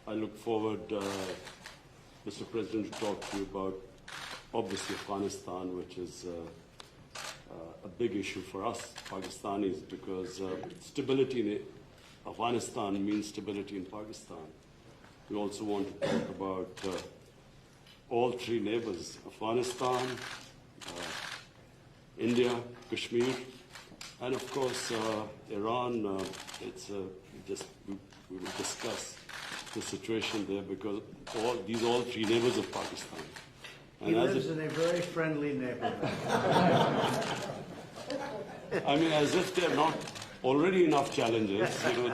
I look forward, Mr. President, to talk to you about, obviously, Afghanistan, which is a big issue for us Pakistanis, because stability in Afghanistan means stability in Pakistan. We also want to talk about all three neighbors, Afghanistan, India, Kashmir, and of course Iran. We will discuss the situation there, because all three neighbors of Pakistan. He lives in a very friendly neighborhood. I mean, as if there are not already enough challenges. Mr.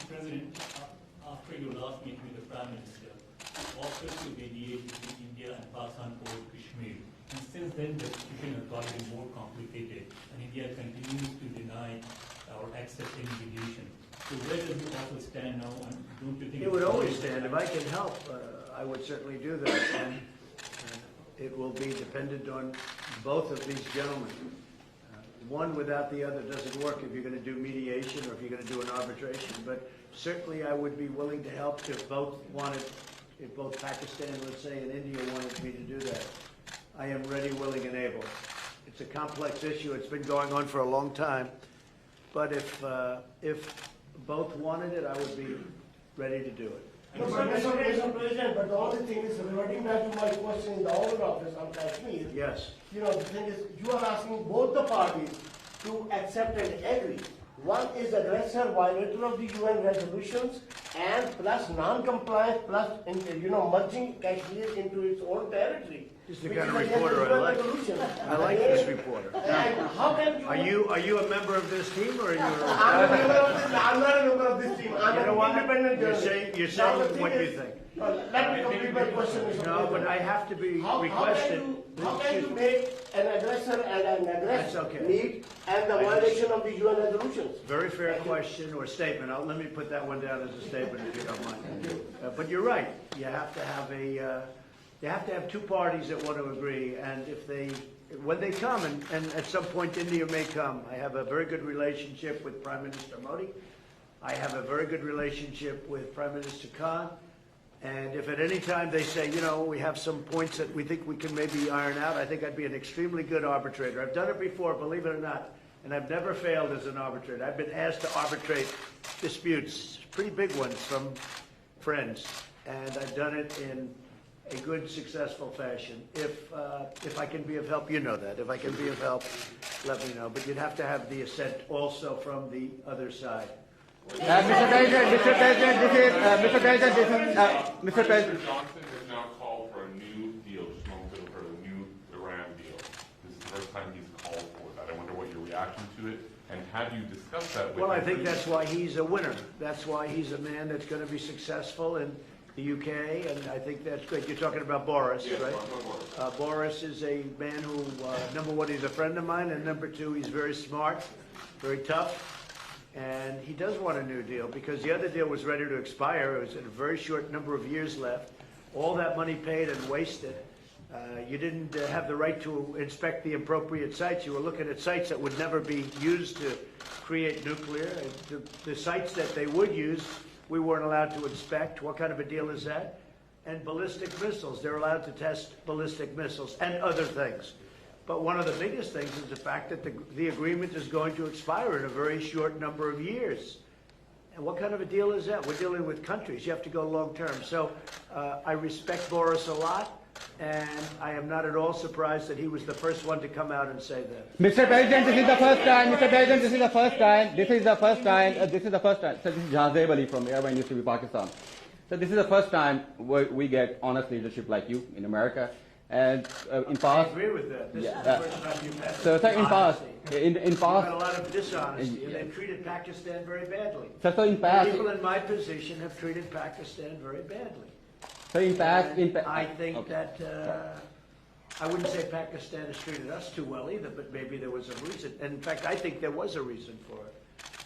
President, after your last meeting with the Prime Minister, offers to mediate between India and Pakistan over Kashmir. And since then, the situation has gotten more complicated, and India continues to deny or accept any mediation. So where does the offer stand now, and don't you think It would always stand. If I can help, I would certainly do that. And it will be dependent on both of these gentlemen. One without the other doesn't work if you're going to do mediation or if you're going to do an arbitration. But certainly I would be willing to help if both Pakistan, let's say, and India wanted me to do that. I am ready, willing, and able. It's a complex issue. It's been going on for a long time. But if both wanted it, I would be ready to do it. No, but Mr. President, but the only thing is, reverting back to my question in the Oval Office on Kashmir, Yes. the thing is, you are asking both the parties to accept and agree. One is aggressor, violator of the UN resolutions, and plus non-compliance, plus merging Kashmir into its own territory. This is the kind of reporter I like. I like this reporter. And how can you? Are you a member of this team, or are you? I'm not a member of this team. I'm an independent journalist. You're saying what you think. Let me complete my question, Mr. President. No, but I have to be requested. How can you make an aggressor and an aggressor That's okay. meet and the violation of the UN resolutions? Very fair question or statement. Let me put that one down as a statement, if you don't mind. But you're right. You have to have two parties that want to agree, and when they come, and at some point India may come. I have a very good relationship with Prime Minister Modi. I have a very good relationship with Prime Minister Khan. And if at any time they say, we have some points that we think we can maybe iron out, I think I'd be an extremely good arbitrator. I've done it before, believe it or not, and I've never failed as an arbitrator. I've been asked to arbitrate disputes, pretty big ones from friends, and I've done it in a good, successful fashion. If I can be of help, you know that. If I can be of help, let me know. But you'd have to have the assent also from the other side. Mr. President, Mr. Johnson has now called for a new deal, just momentarily for a new Iran deal. This is the first time he's called for that. I wonder what your reaction to it, and have you discussed that with him? Well, I think that's why he's a winner. That's why he's a man that's going to be successful in the UK, and I think that's great. You're talking about Boris, yes, right? Boris is a man who, number one, he's a friend of mine, and number two, he's very smart, very tough. And he does want a new deal, because the other deal was ready to expire. It was a very short number of years left. All that money paid and wasted. You didn't have the right to inspect the appropriate sites. You were looking at sites that would never be used to create nuclear. The sites that they would use, we weren't allowed to inspect. What kind of a deal is that? And ballistic missiles. They're allowed to test ballistic missiles and other things. But one of the biggest things is the fact that the agreement is going to expire in a very short number of years. And what kind of a deal is that? We're dealing with countries. You have to go long term. So I respect Boris a lot, and I am not at all surprised that he was the first one to come out and say that. Mr. President, this is the first time. Mr. President, this is the first time. This is the first time. This is the first time. So this is Jazeb Ali from Airline Industry Pakistan. So this is the first time we get honest leadership like you in America. And in past, I agree with that. This is the first time you've had so in past, in you've past, had a lot of dishonesty, and they've treated Pakistan very badly. so in past, People in my position have treated Pakistan very badly. so in past, I think that I wouldn't say Pakistan has treated us too well either, but maybe there was a reason. And in fact, I think there was a reason for it.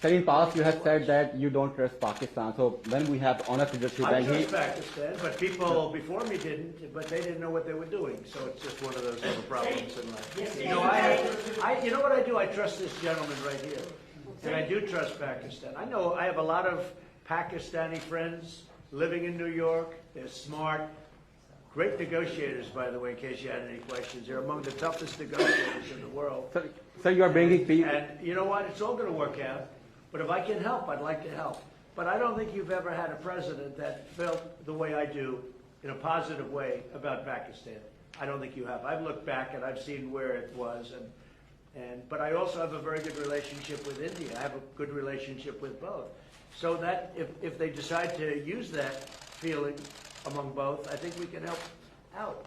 So in past, you have said that you don't trust Pakistan. So when we have honest leadership, I and he, trust Pakistan, but people before me didn't, but they didn't know what they were doing. So it's just one of those little problems in life. You know, you know what I do? I trust this gentleman right here. And I do trust Pakistan. I know I have a lot of Pakistani friends living in New York. They're smart. Great negotiators, by the way, in case you had any questions. They're among the toughest negotiators in the world. So you are bringing people. And you know what? It's all going to work out. But if I can help, I'd like to help. But I don't think you've ever had a president that felt the way I do, in a positive way, about Pakistan. I don't think you have. I've looked back and I've seen where it was. But I also have a very good relationship with India. I have a good relationship with both. So that if they decide to use that feeling among both, I think we can help out.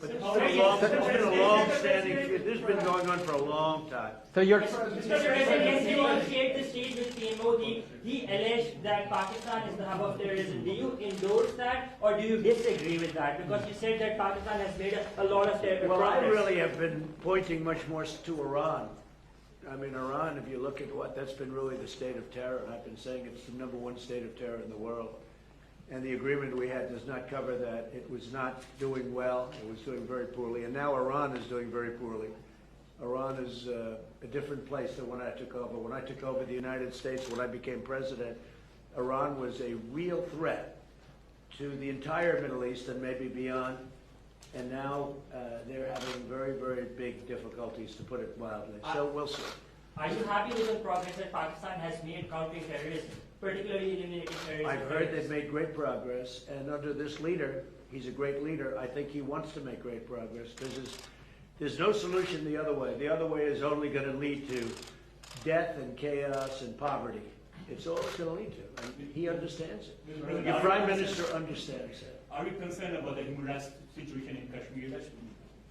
But it's been a long-standing feud. This has been going on for a long time. So you're. Mr. President, yesterday on Share the Stage with PMO, he alleged that Pakistan is the hub of terrorism. Do you endorse that or do you disagree with that? Because you said that Pakistan has made a lot of progress. Well, I really have been pointing much more to Iran. I mean, Iran, if you look at that's been really the state of terror. And I've been saying it's the #1 state of terror in the world. And the agreement we had does not cover that. It was not doing well. It was doing very poorly. And now Iran is doing very poorly. Iran is a different place than when I took over. When I took over the United States, when I became president, Iran was a real threat to the entire Middle East and maybe beyond. And now they're having very, very big difficulties, to put it mildly. So we'll see. Are you happy with the progress that Pakistan has made countering terrorism, particularly eliminating terrorism? I've heard they've made great progress, and under this leader, he's a great leader. I think he wants to make great progress because there's no solution the other way. The other way is only going to lead to death and chaos and poverty. It's all it's going to lead to, and he understands it. Your prime minister understands it. Are you concerned about the human rights situation in Kashmir?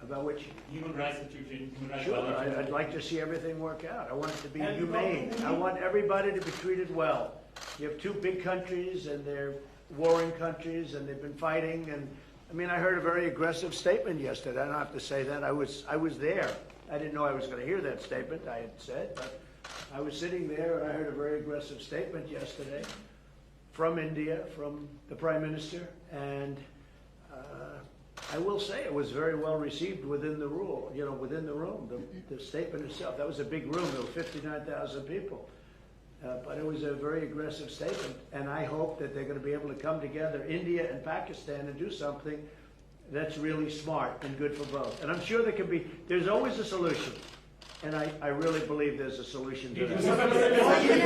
About which? Human rights situation, human rights Sure, violations. I'd like to see everything work out. I want it to be humane. I want everybody to be treated well. You have two big countries, and they're warring countries, and they've been fighting. And I mean, I heard a very aggressive statement yesterday. I don't have to say that. I was there. I didn't know I was going to hear that statement. I had said, but I was sitting there, and I heard a very aggressive statement yesterday from India, from the Prime Minister, and I will say it was very well received within the within the room. The statement itself, that was a big room. There were 59,000 people. But it was a very aggressive statement, and I hope that they're going to be able to come together, India and Pakistan, and do something that's really smart and good for both. And I'm sure there's always a solution. And I really believe there's a solution to that. If you can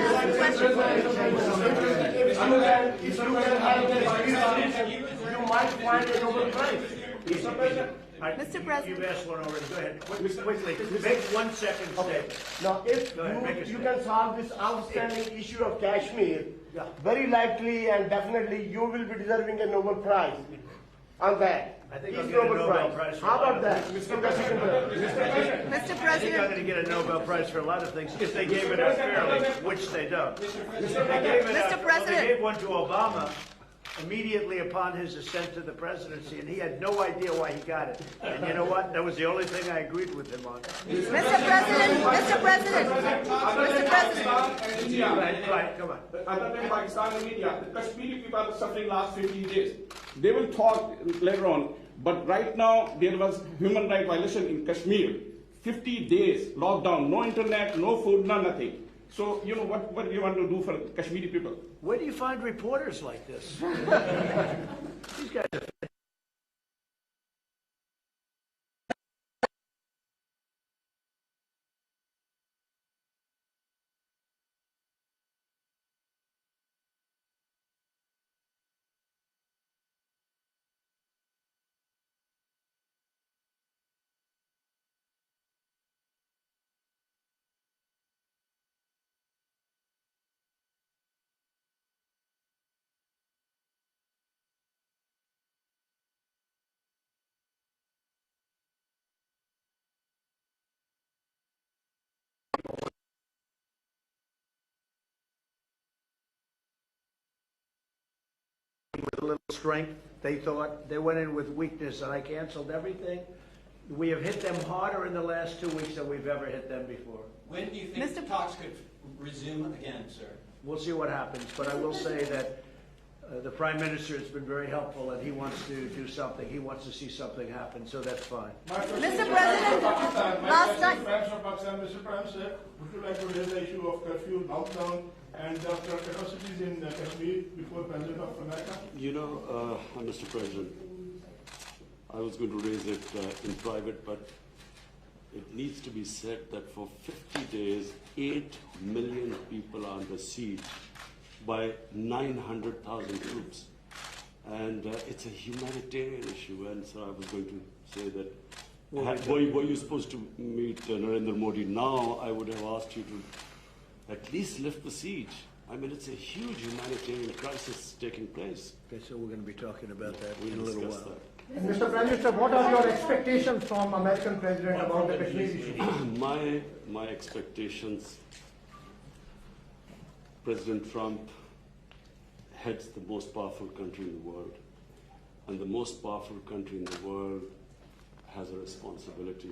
help the you might find a Nobel Prize. Mr. President. You've asked one already. Go ahead. Quickly. Make 1 second statement. Now, if Go ahead, make a you statement. can solve this outstanding issue of Kashmir, very likely and definitely you will be deserving a Nobel Prize on that. I think Peace I'll get a Nobel Nobel Prize for How a lot about of that? things. Mr. I think I'm President. going to get a Nobel Prize for a lot of things if they gave it out fairly, which they don't. Mr. President. They gave one to Obama immediately upon his ascent to the presidency, and he had no idea why he got it. And you know what? That was the only thing I agreed with him on. Mr. President. Mr. President. Mr. President. Right, come on. Other than Pakistan and India, the Kashmiri people are suffering last 15 days. They will talk later on, but right now there was human rights violation in Kashmir. 50 days lockdown, no internet, no food, no nothing. So, you know, what do you want to do for Kashmiri people? Where do you find reporters like this? These guys are with a little strength. They thought they went in with weakness, and I canceled everything. We have hit them harder in the last 2 weeks than we've ever hit them before. When do you think Mr. talks could resume again, sir? We'll see what happens, but I will say that the Prime Minister has been very helpful, and he wants to do something. He wants to see something happen, so that's fine. Mr. President, last time. Mr. Prime Minister, would you like to raise the issue of curfew, lockdown, and the atrocities in Kashmir before President of America? You know, Mr. President, I was going to raise it in private, but it needs to be said that for 50 days, 8 million people are under siege by 900,000 troops. And it's a humanitarian issue, and so I was going to say that were you supposed to meet Narendra Modi now, I would have asked you to at least lift the siege. I mean, it's a huge humanitarian crisis taking place. Okay, so we're going to be talking about that We'll in a little discuss while. that. And Mr. Prime Minister, what are your expectations from American President about the Kashmir issue? My expectations, President Trump heads the most powerful country in the world. And the most powerful country in the world has a responsibility.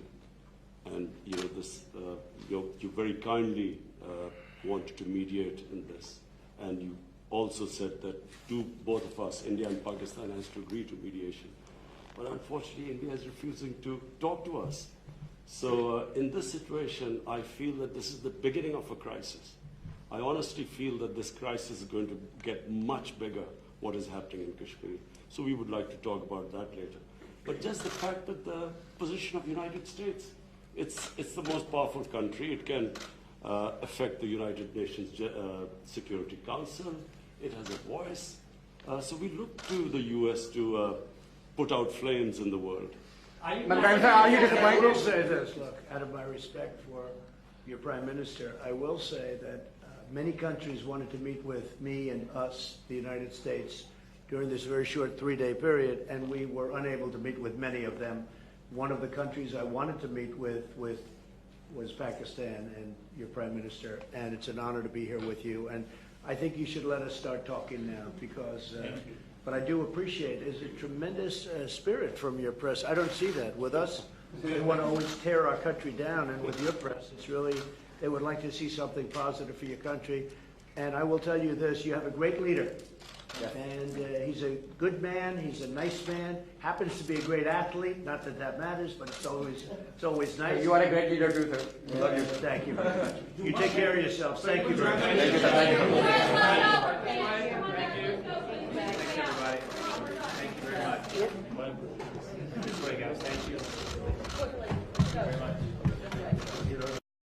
And you know this, you very kindly wanted to mediate in this. And you also said that both of us, India and Pakistan, has to agree to mediation. But unfortunately, India is refusing to talk to us. So in this situation, I feel that this is the beginning of a crisis. I honestly feel that this crisis is going to get much bigger, what is happening in Kashmir. So we would like to talk about that later. But just the fact that the position of the United States, it's the most powerful country. It can affect the United Nations Security Council. It has a voice. So we look to the U.S. to put out flames in the world. Are you I will say this, look, out of my respect for your Prime Minister, I will say that many countries wanted to meet with me and us, the United States, during this very short 3-day period, and we were unable to meet with many of them. One of the countries I wanted to meet with was Pakistan and your Prime Minister, and it's an honor to be here with you. And I think you should let us start talking now, because but I do appreciate there's a tremendous spirit from your press. I don't see that with us. They want to always tear our country down, and with your press, it's really, they would like to see something positive for your country. And I will tell you this, you have a great leader. And he's a good man, he's a nice man, happens to be a great athlete, not that that matters, but it's always nice. You are a great leader too, sir. We love you. Thank you very much. You take care of yourselves. Thank you very much. Thank you, sir. Thank you.